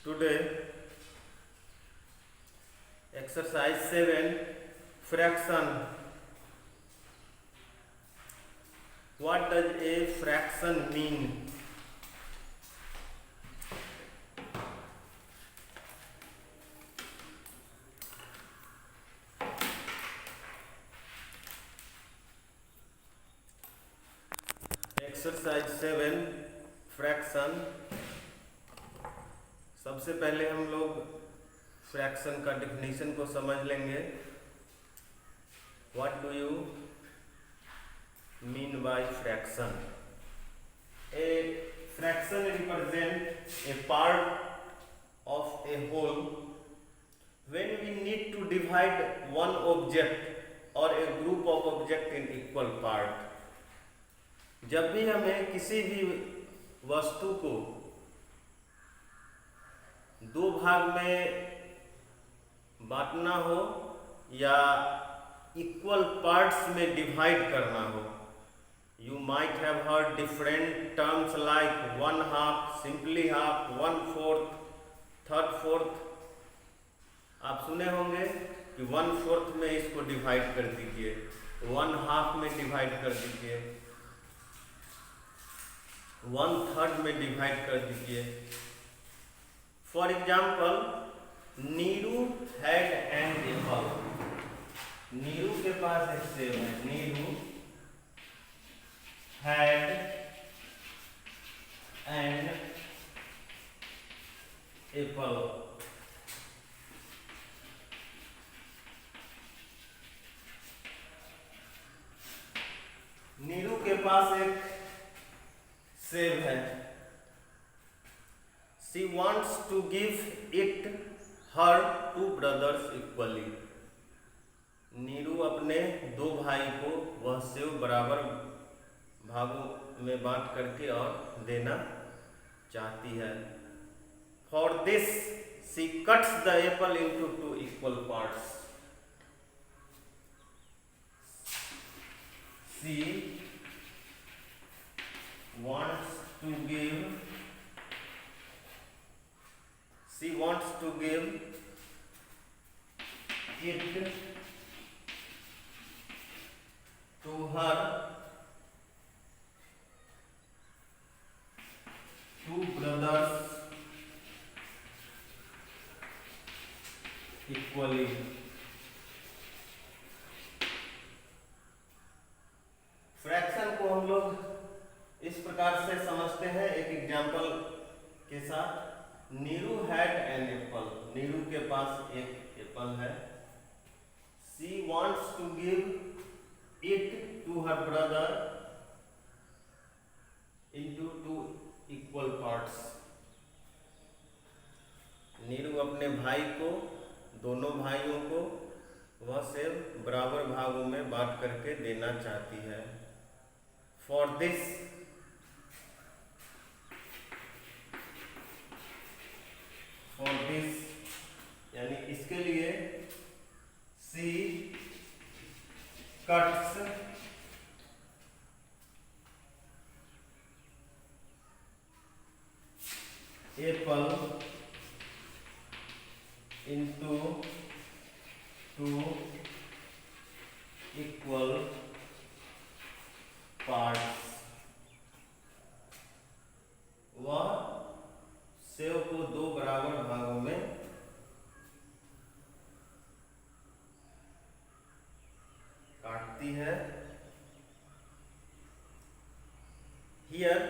Today, exercise 7, fraction. What does a fraction mean? Exercise 7 fraction. सबसे पहले हम लोग फ्रैक्शन का डिफिनीशन को समझ लेंगे। What do you mean by fraction? A fraction represent a part of a whole when we need to divide one object और a group of object in equal part. जब भी हमें किसी भी वस्तु को दो भाग में बांटना हो या इक्वल पार्ट्स में डिवाइड करना हो, you might have heard different terms like one half, simply half, one fourth, third fourth. आप सुने होंगे कि वन फोर्थ में इसको डिवाइड कर दीजिए, वन हाफ में डिवाइड कर दीजिए, वन थर्ड में डिवाइड कर दीजिए। For example, Neeru had an apple. Neeru के पास एक सेब है। Neeru had an apple. Neeru के पास एक सेब है। She wants to give it her two brothers equally. Neeru अपने दो भाई को वह सेब बराबर भागों में बांट करके और देना चाहती है। For this, she cuts the apple into two equal parts. She wants to give it to her two brothers equally. Fraction को हम लोग इस प्रकार से समझते हैं एक एग्जाम्पल के साथ। Neeru had an apple. Neeru के पास एक एप्पल है। She wants to give it to her brother into two equal parts. Neeru अपने भाई को, दोनों भाइयों को वह सेब बराबर भागों में बांट करके देना चाहती है। फॉर दिस, यानी इसके लिए she cuts apple into two equal parts। वह सेब को दो बराबर भागों में काटती है। Here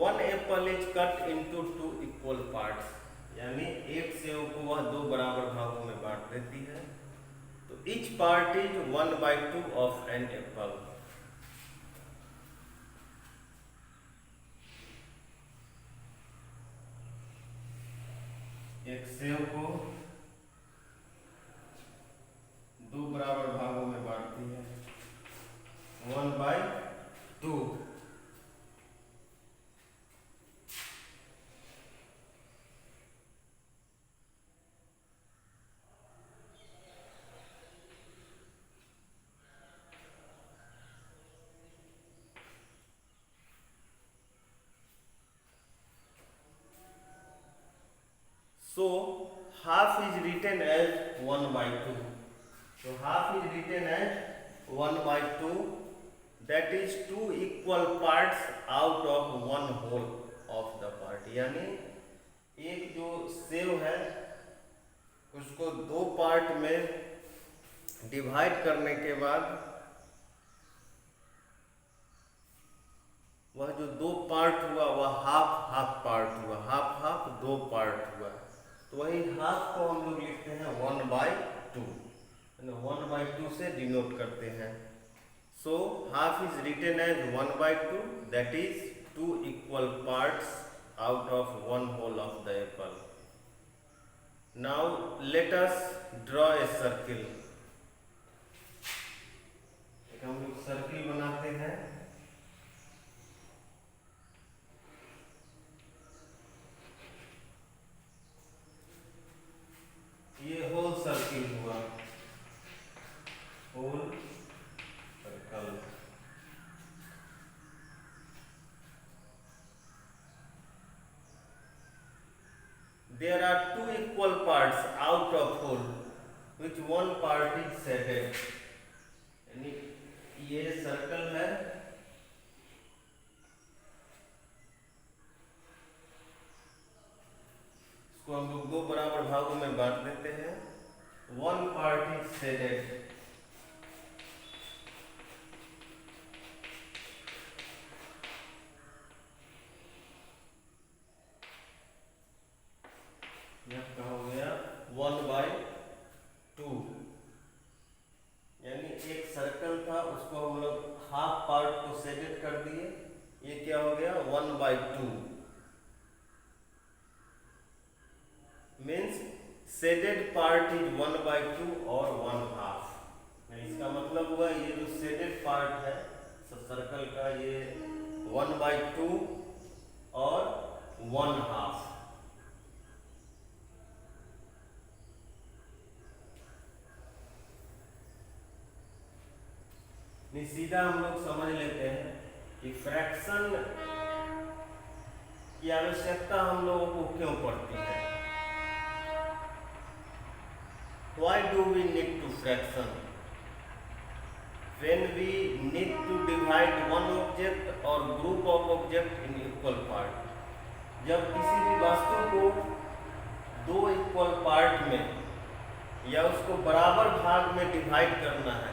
one apple is cut into two equal parts। यानी एक सेब को वह दो बराबर भागों में बांट देती है। तो each part is 1/2 of an apple। एक सेब को दो बराबर भागों में बांटती है, 1/2। So half is written as 1/2. So half is written as 1/2. That is two equal parts out of one whole of the part. यानी एक जो सेव है उसको दो पार्ट में डिवाइड करने के बाद वह जो दो पार्ट हुआ वह हाफ हाफ पार्ट हुआ, हाफ हाफ दो पार्ट हुआ। तो वही हाफ को हम लोग लिखते हैं 1/2, 1/2 से डिनोट करते हैं। So half is written as 1/2, that is two equal parts out of one whole of the apple. Now let us draw a circle. हम लोग सर्किल बनाते हैं। ये होल सर्किल हुआ, whole circle. There are two equal parts out of whole, which one part is shaded. यानी ये circle है, इसको हम लोग दो बराबर भागों में बांट देते हैं। वन पार्ट इज शेडेड, यह क्या हो गया 1/2। यानी एक सर्कल था उसको हम लोग हाफ पार्ट को शेडेड कर दिए, ये क्या हो गया 1/2। मीन्स शेडेड पार्ट इज 1/2 और 1/2। इसका मतलब हुआ ये जो शेडेड पार्ट है सर्कल का ये 1/2 और 1/2। सीधा हम लोग समझ लेते हैं कि फ्रैक्शन की आवश्यकता हम लोगों को क्यों पड़ती है। Why do we need to fraction? When we need to divide one object or group of object in equal part. जब किसी भी वस्तु को दो इक्वल पार्ट में या उसको बराबर भाग में डिवाइड करना है,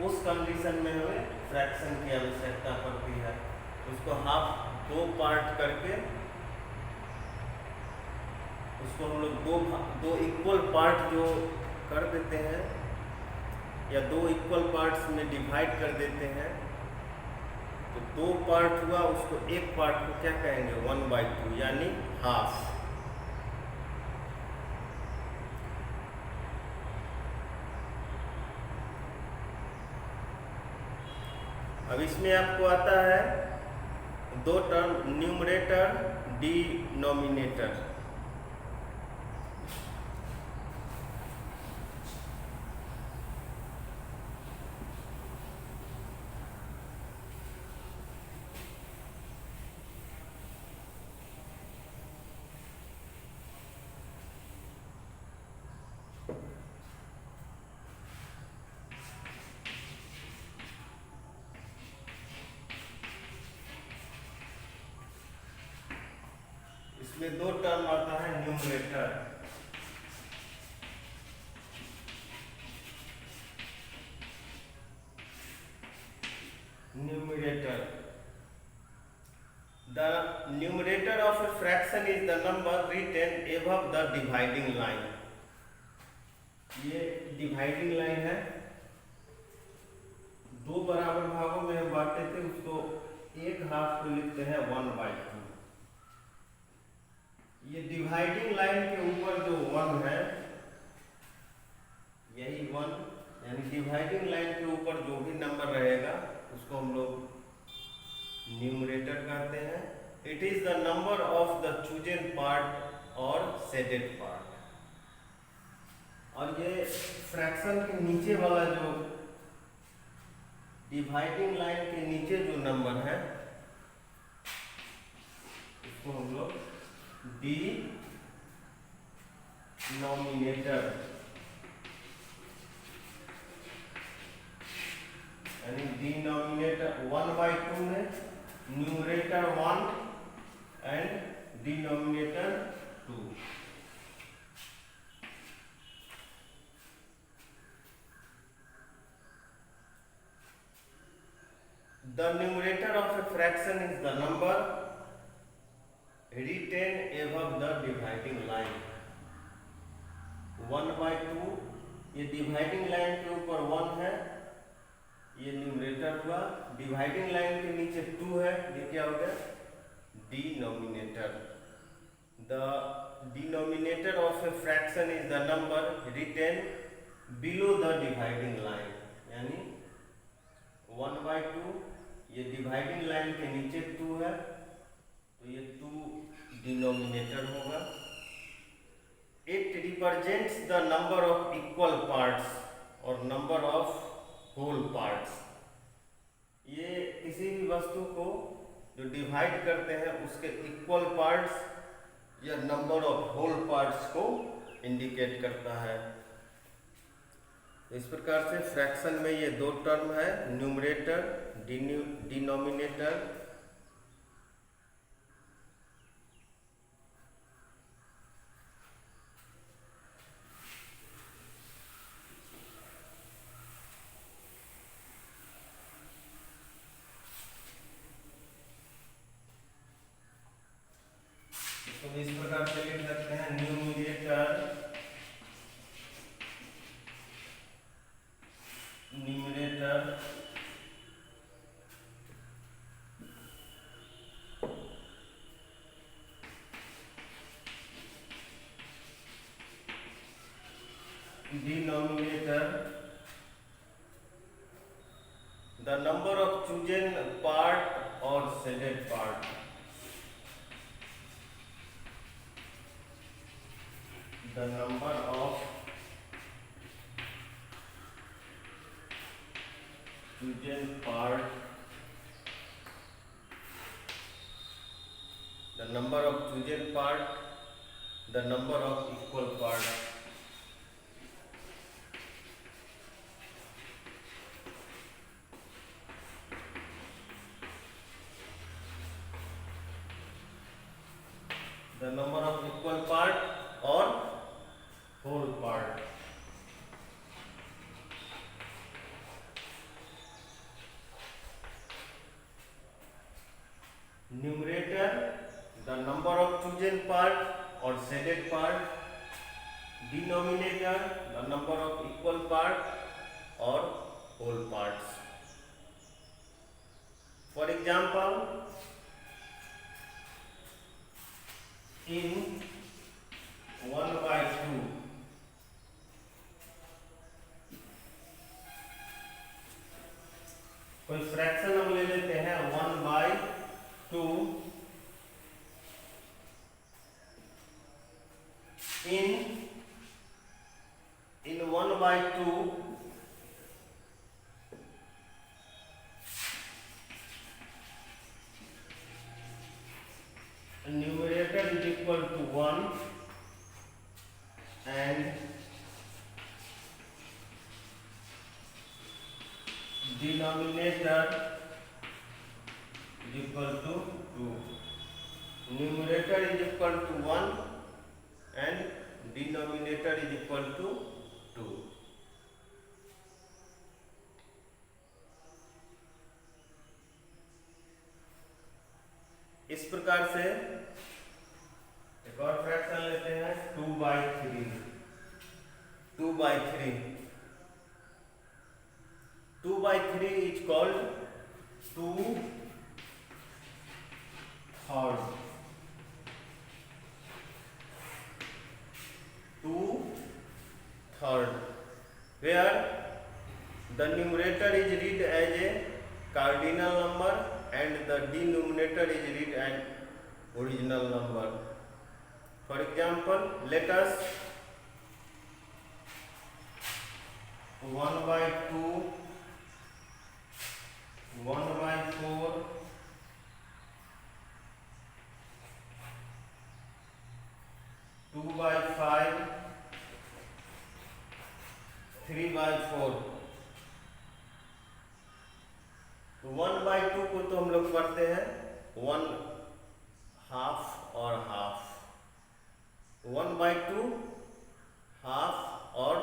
उस कंडीशन में हमें फ्रैक्शन की आवश्यकता पड़ती है। उसको हाफ दो पार्ट करके उसको हम लोग दो इक्वल पार्ट जो कर देते हैं या दो इक्वल पार्ट्स में डिवाइड कर देते हैं, तो दो पार्ट हुआ उसको एक पार्ट को क्या कहेंगे 1/2 यानी हाफ। अब इसमें आपको आता है दो टर्म, न्यूमरेटर डिनोमिनेटर। इसमें दो टर्म आता है numerator. Numerator, the numerator of a fraction is the number written above the dividing line। ये डिवाइडिंग लाइन है, दो बराबर भागों में हम बांटते थे, उसको एक हाफ को लिखते हैं 1/2। ये डिवाइडिंग लाइन के ऊपर जो 1 है, यही 1, यानी डिवाइडिंग लाइन के ऊपर जो भी नंबर रहेगा उसको हम लोग न्यूमरेटर कहते हैं। It is the number of the chosen part और शेडेड पार्ट। और ये फ्रैक्शन के नीचे वाला जो डिवाइडिंग लाइन के नीचे जो नंबर है उसको हम लोग डिनोमिनेटर, यानी डिनोमिनेटर 1/2 है, numerator 1 and denominator 2। The numerator of a fraction is the number written above the dividing line। 1/2, ये डिवाइडिंग लाइन के ऊपर 1 है, ये न्यूमरेटर हुआ। डिवाइडिंग लाइन के नीचे 2 है, ये क्या हो गया? Denominator. The denominator of a fraction is the number written below the dividing line, यानी 1/2, ये डिवाइडिंग लाइन के नीचे 2 है, तो ये 2 डिनोमिनेटर होगा। It represents the number of equal parts और नंबर ऑफ होल पार्ट्स। ये किसी भी वस्तु को जो डिवाइड करते हैं उसके इक्वल पार्ट्स या नंबर ऑफ होल पार्ट्स को इंडिकेट करता है। इस प्रकार से फ्रैक्शन में ये 2 टर्म है, न्यूमरेटर, डिनोमिनेटर। तो इस प्रकार से लिख सकते हैं, numerator, denominator, the number of chosen part or shaded part, the number of chosen part, the number of chosen part, the number of equal parts। The number of equal part or whole part। Numerator, the number of chosen part or shaded part। Denominator, the number of equal part or whole parts। For example, in 1/2, कोई fraction हम ले लेते हैं 1/2। in 1/2, numerator is equal to 1 and denominator is equal to 2। numerator is equal to 1 and denominator is equal to 2। इस प्रकार से एक और फ्रैक्शन लेते हैं 2/3। 2/3 is called 2/3। 2/3 where the numerator is read as a cardinal number and the denominator is read as original number। For example, let us 1/2, 1/4, 2/5 3/4। 1/2 को तो हम लोग पढ़ते हैं 1/2 और हाफ। 1/2 हाफ और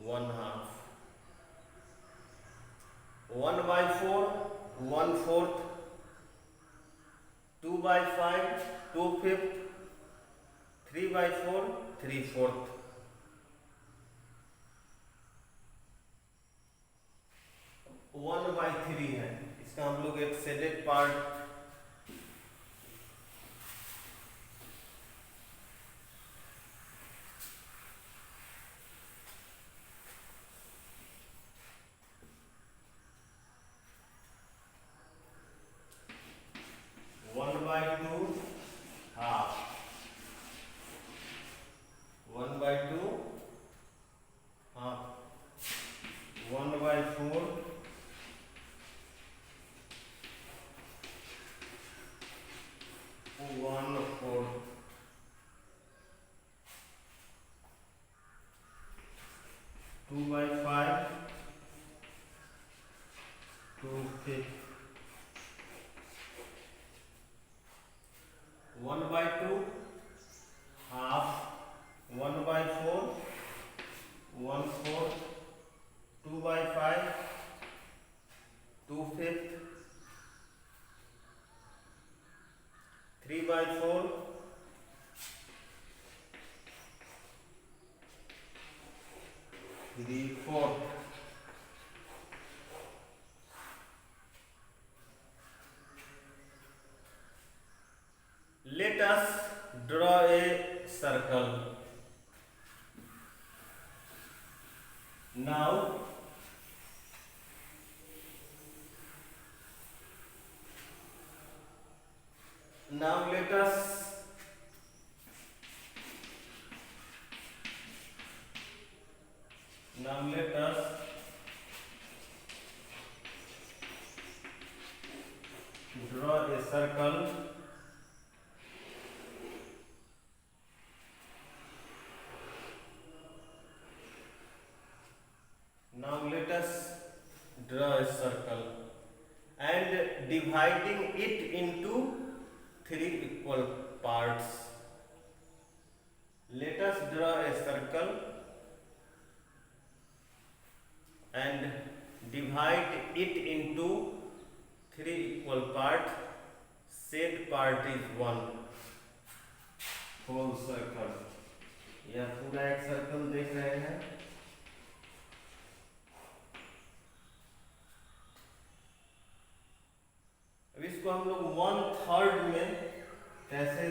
1/2। 1/4 1/4। 2/5 2/5। 3/4 3/4। 1/3 है, इसका हम लोग एक shaded part 1/2 half. 1/2 half. 1/4 1/4। 2/5 2/5। 1/2 half. 1/4 1/4। 2/5 2/5। 3/4 3/4। Let us draw a circle. Now let us draw a circle. Now let us draw a circle and dividing it into 3 equal parts. Let us draw a circle and divide it into 3 equal parts. Said part is 1 whole circle। यह पूरा एक circle देख रहे हैं। अब इसको हम लोग 1/3 में कैसे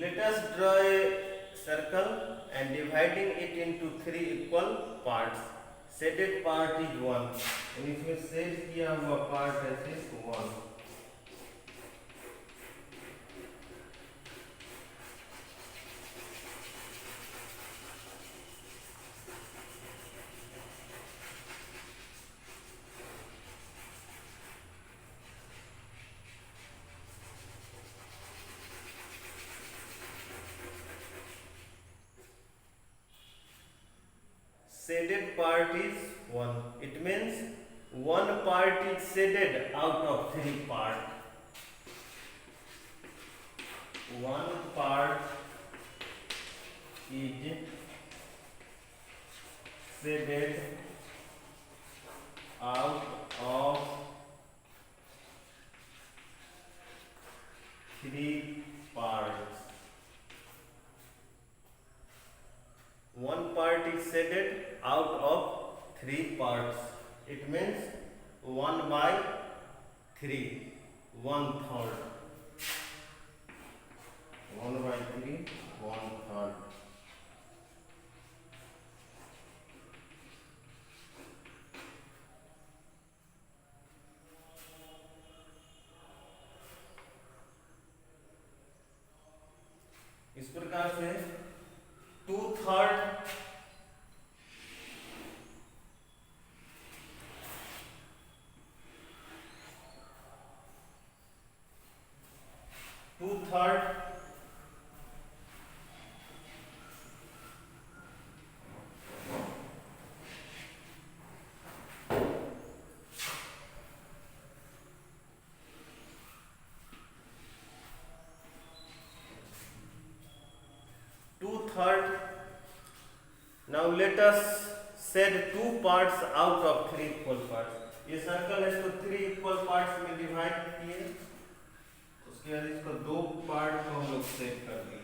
let us draw a circle and dividing it into 3 equal parts. Shaded part is 1 और इसमें शेड किया हुआ पार्ट है सिर्फ 1। Shaded part is 1. It means 1 part is shaded out of 3 parts. 1 part is shaded out of 3 parts. 1 part is shaded out of 3 parts. It means 1/3, 1/3. 1/3, 1/3. इस प्रकार से 2/3 2/3 2/3. Now let us set two parts out of three equal parts. ये circle है, इसको 3 equal parts में divide किए, उसके बाद इसको 2 पार्ट को हम लोग सेट कर दिए।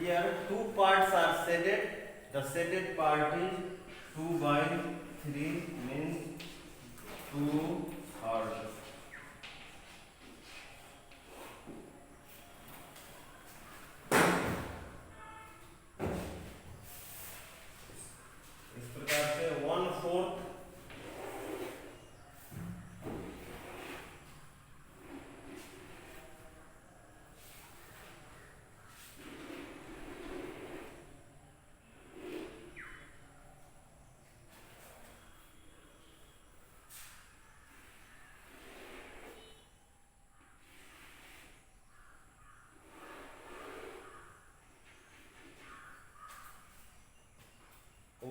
Here 2 parts are shaded. The shaded part is 2/3 means 2/3. इस प्रकार से 1/4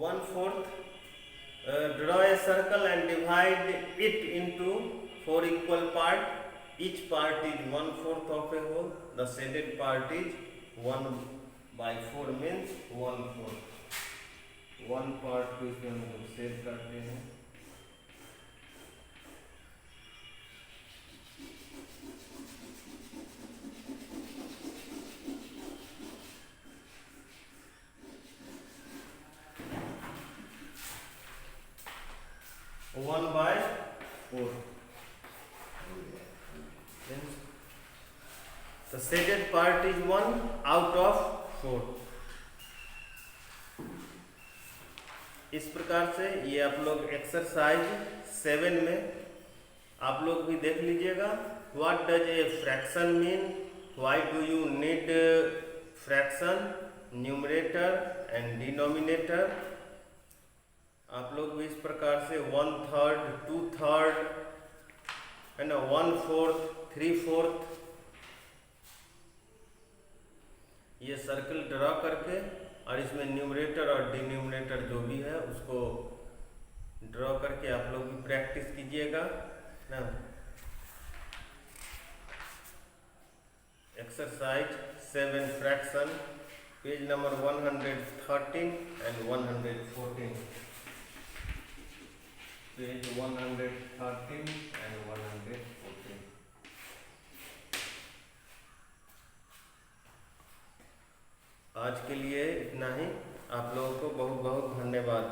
1/4. Draw a circle and divide it into 4 equal parts. Each part is 1/4 of a whole. The shaded part is 1/4 means 1/4. 1 part को इसमें हम लोग shade करते हैं। One by 4. The shaded part is 1 out of 4. इस प्रकार से ये आप लोग एक्सरसाइज 7 में आप लोग भी देख लीजिएगा। What does a fraction mean? Why do you need fraction, numerator and denominator? आप लोग भी इस प्रकार से 1/3, 2/3 है ना, 1/4, 3/4 ये सर्कल ड्रा करके और इसमें न्यूमरेटर और डिनोमिनेटर जो भी है उसको ड्रा करके आप लोग भी प्रैक्टिस कीजिएगा ना। Exercise 7 fraction, page number 113 and 114, page 113 and 114। आज के लिए इतना ही। आप लोगों को बहुत बहुत धन्यवाद।